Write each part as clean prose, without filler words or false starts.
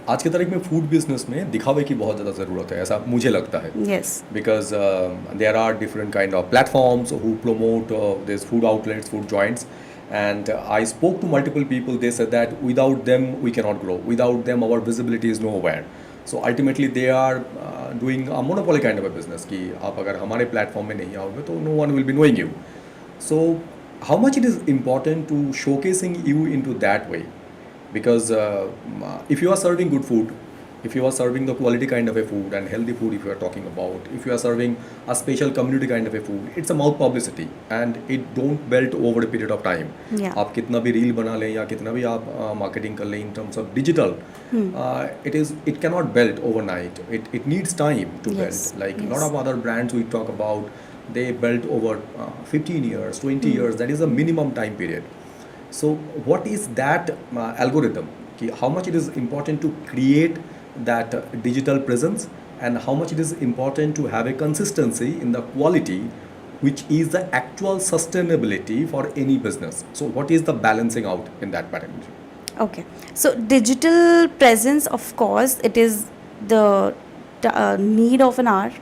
आज के तारीख में फूड बिजनेस में दिखावे की बहुत ज़्यादा ज़रूरत है, ऐसा मुझे लगता है. Yes. Because there are different kind of platforms who promote these food outlets, food joints, and I spoke to multiple people. They said that without them we cannot grow. Without them our visibility is nowhere. So ultimately they are doing a monopoly kind of a business कि आप अगर हमारे platform में नहीं आओगे तो no one will be knowing you. So how much it is important to showcasing you into that way? Because if you are serving good food, if you are serving the quality kind of a food and healthy food, if you are talking about, if you are serving a special community kind of a food, it's a mouth publicity and it don't build over a period of time. Yeah. आप कितना भी reel बना लें या कितना भी आप marketing कर लें in terms of digital, it cannot build overnight. It needs time to build. Like a lot of other brands we talk about, they built over 15 years, 20 years. That is a minimum time period. So what is that algorithm? How much it is important to create that digital presence and how much it is important to have a consistency in the quality, which is the actual sustainability for any business. So what is the balancing out in that parameter? Okay. So digital presence, of course, it is the need of an hour.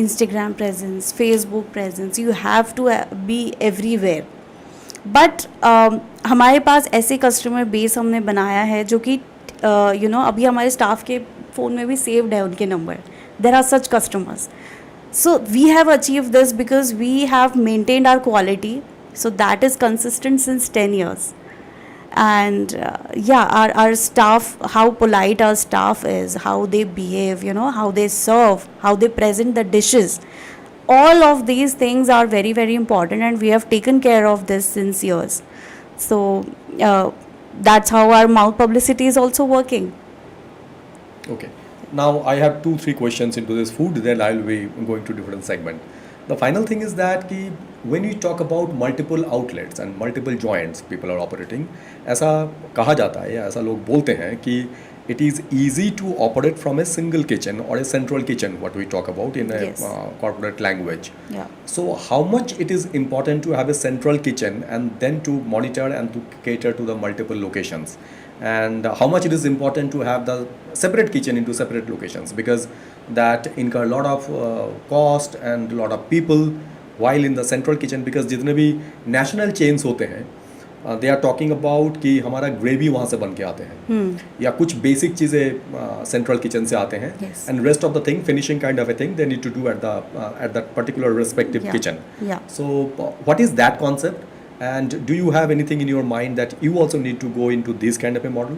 Instagram presence, Facebook presence, you have to be everywhere. But हमारे पास ऐसे customer base हमने बनाया है जो कि अभी हमारे staff के फ़ोन में भी सेव्ड है उनके number. There are such customers. So we have achieve this because we have maintained our quality, so that is consistent since 10 years. And our staff, how polite our staff is, how they behave, how they serve, how they present the dishes. All of these things are very, very important, and we have taken care of this since years. So that's how our mouth publicity is also working. Okay. Now I have 2-3 questions into this food, then I'll be going to different segment. The final thing is that when we talk about multiple outlets and multiple joints people are operating, ऐसा कहा जाता है या ऐसा लोग बोलते हैं कि it is easy to operate from a single kitchen or a central kitchen, what we talk about in a corporate language. Yeah. So how much it is important to have a central kitchen and then to monitor and to cater to the multiple locations, and how much it is important to have the separate kitchen into separate locations, because that incur a lot of cost and a lot of people while in the central kitchen, because जितने भी national chains होते हैं they are talking about कि हमारा gravy वहाँ से बन के आते हैं या कुछ बेसिक चीज़ें सेंट्रल किचन से आते हैं, and rest of the thing finishing kind of a thing they need to do at that particular respective kitchen. So what is that concept, and do you have anything in your mind that you also need to go into this kind of a model?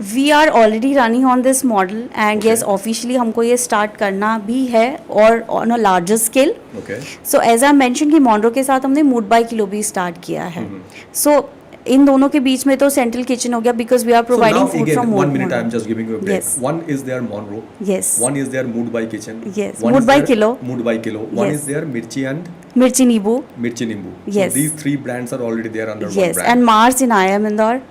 We are already running on this model, and yes, officially हमको ये start करना भी है और on a larger scale. Okay. So as I mentioned कि Monroe के साथ हमने mood by kilo भी start किया है. So इन दोनों के बीच में तो central kitchen हो गया because we are providing food again, from 1 minute I am just giving you a break. Yes. One is their Monroe. Yes. One is their mood by kitchen. Yes. One Mood is by their kilo. Mood by kilo. One Yes. is their Mirchi and Mirchi Nibu. Mirchi Nimbu. Yes. So these 3 brands are already there under one Yes, brand. and Mars in IIM Indore.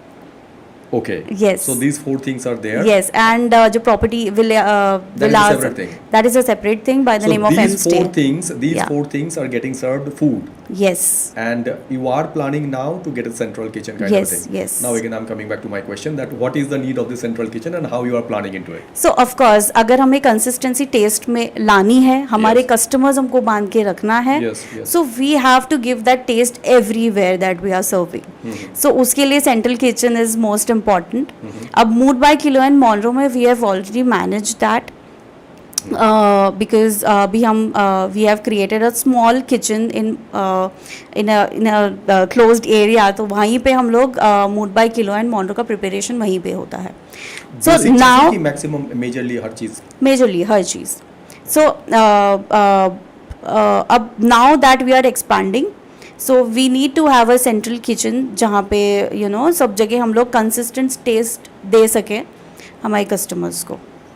Okay. Yes. So these 4 things are there. Yes, and जो property That is a separate thing. That is a separate thing by the name of these M-Stay. These 4 things are getting served food. Yes. And you are planning now to get a central kitchen kind of thing. Yes. Now again I'm coming back to my question that what is the need of the central kitchen and how you are planning into it? So of course अगर हमें consistency taste में लानी है, हमारे customers हमको बांध के रखना है, so we have to give that taste everywhere that we are serving. So उसके लिए central kitchen is most important. अब mood by kilo and Monroe में we have already managed that. Because अभी हम we have created a small kitchen in a closed area, तो वहीं पे हम लोग mood by kilo and Monroe का preparation वहीं पे होता है. So now maximum majorly हर चीज़. Majorly हर चीज़. So अब now that we are expanding, so we need to have a central kitchen जहाँ पे सब जगह हम लोग consistent taste दे सकें हमारे customers को.